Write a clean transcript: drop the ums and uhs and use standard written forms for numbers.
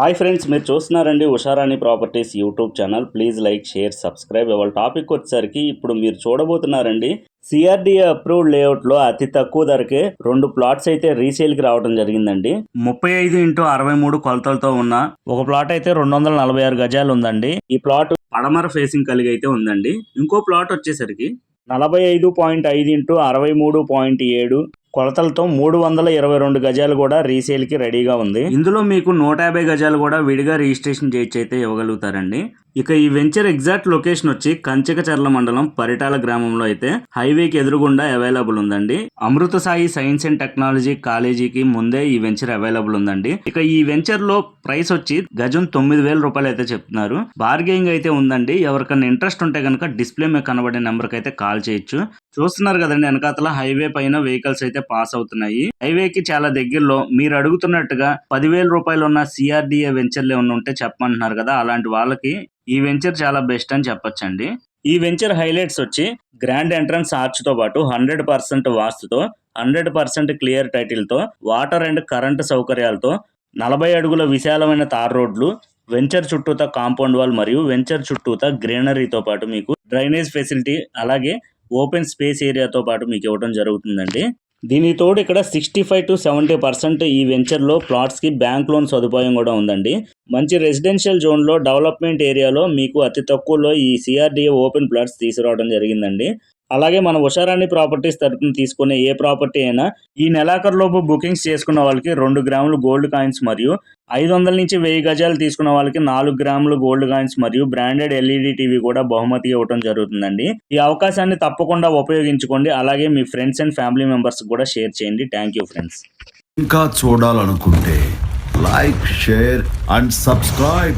Hi friends, మీరు చూస్తున్నారండి Usharani properties YouTube channel. Please like, share, subscribe. ఇవాళ టాపిక్ వచ్చేసరికి ఇప్పుడు మీరు చూడబోతున్నారండి సిఆర్డిఏ అప్రూవ్డ్ లేఅవుట్లో అతి తక్కువ ధరకే 2 ప్లాట్స్ అయితే రీసేల్కి రావడం జరిగిందండి. 35x63 కొలతలతో ఉన్న ఒక ప్లాట్ అయితే 246 గజాలు ఉందండి. ఈ ప్లాట్ పడమర ఫేసింగ్ కలిగి అయితే ఉందండి. ఇంకో ప్లాట్ వచ్చేసరికి 45x63.7 కొలతలతో 322 గజాలు కూడా రీసేల్ కి రెడీగా ఉంది. ఇందులో మీకు 150 గజాలు కూడా విడిగా రిజిస్ట్రేషన్ చేయించి అయితే ఇవ్వగలుగుతారండి. ఇక ఈ వెంచర్ ఎగ్జాక్ట్ లొకేషన్ వచ్చి కంచికచర్ల మండలం పరిటాల గ్రామంలో అయితే హైవేకి ఎదురుగుండా అవైలబుల్ ఉందండి. అమృత సాయి సైన్స్ అండ్ టెక్నాలజీ కాలేజీకి ముందే ఈ వెంచర్ అవైలబుల్ ఉందండి. ఇక ఈ వెంచర్ లో ప్రైస్ వచ్చి గజం 9,000 రూపాయలు అయితే చెప్తున్నారు. బార్గెయింగ్ అయితే ఉందండి. ఎవరికైనా ఇంట్రెస్ట్ ఉంటే కనుక డిస్ప్లే మీద కనబడే నెంబర్ కి అయితే కాల్ చేయొచ్చు. చూస్తున్నారు కదండి, వెనకాతల హైవే పైన వెహికల్స్ అయితే పాస్ అవుతున్నాయి. హైవేకి చాలా దగ్గరలో మీరు అడుగుతున్నట్టుగా 10,000 రూపాయలు ఉన్న సిఆర్డిఏ వెంచర్లు ఏమన్నా ఉంటే చెప్పమంటున్నారు కదా, అలాంటి వాళ్ళకి ఈ వెంచర్ చాలా బెస్ట్ అని చెప్పొచ్చండి. ఈ వెంచర్ హైలైట్స్ వచ్చి గ్రాండ్ ఎంట్రన్స్ ఆర్చ్ తో పాటు 100% వాస్తుతో, 100% క్లియర్ టైటిల్ తో, వాటర్ అండ్ కరెంటు సౌకర్యాలతో, 40 అడుగుల విశాలమైన తార్ రోడ్లు, వెంచర్ చుట్టూతా కాంపౌండ్ వాల్ మరియు వెంచర్ చుట్టూతా గ్రీనరీతో పాటు మీకు డ్రైనేజ్ ఫెసిలిటీ, అలాగే ఓపెన్ స్పేస్ ఏరియాతో పాటు మీకు ఇవ్వడం జరుగుతుందండి. దీనికి తోడు ఇక్కడ 65 to 70% ఈ వెంచర్లో ప్లాట్స్కి బ్యాంక్ లోన్ సదుపాయం కూడా ఉందండి. మంచి రెసిడెన్షియల్ జోన్లో డెవలప్మెంట్ ఏరియాలో మీకు అతి తక్కువలో ఈ సిఆర్డిఏ ఓపెన్ ప్లాట్స్ తీసుకురావడం జరిగిందండి. అలాగే మన ఉషారాణి ప్రాపర్టీస్ తరఫున తీసుకునే ఏ ప్రాపర్టీ అయినా ఈ నెలాఖరులోపు బుకింగ్స్ చేసుకున్న వాళ్ళకి 2 గ్రాములు గోల్డ్ కాయిన్స్ మరియు 500 నుంచి 1000 గజాలు తీసుకున్న వాళ్ళకి 4 గ్రాములు గోల్డ్ కాయిన్స్ మరియు బ్రాండెడ్ ఎల్ఈడి టీవీ కూడా బహుమతి ఇవ్వడం జరుగుతుందండి. ఈ అవకాశాన్ని తప్పకుండా ఉపయోగించుకోండి. అలాగే మీ ఫ్రెండ్స్ అండ్ ఫ్యామిలీ మెంబర్స్ కూడా షేర్ చేయండి. Thank you friends. ఇంకా చూడాలనుకుంటే లైక్, షేర్ అండ్ సబ్స్క్రైబ్.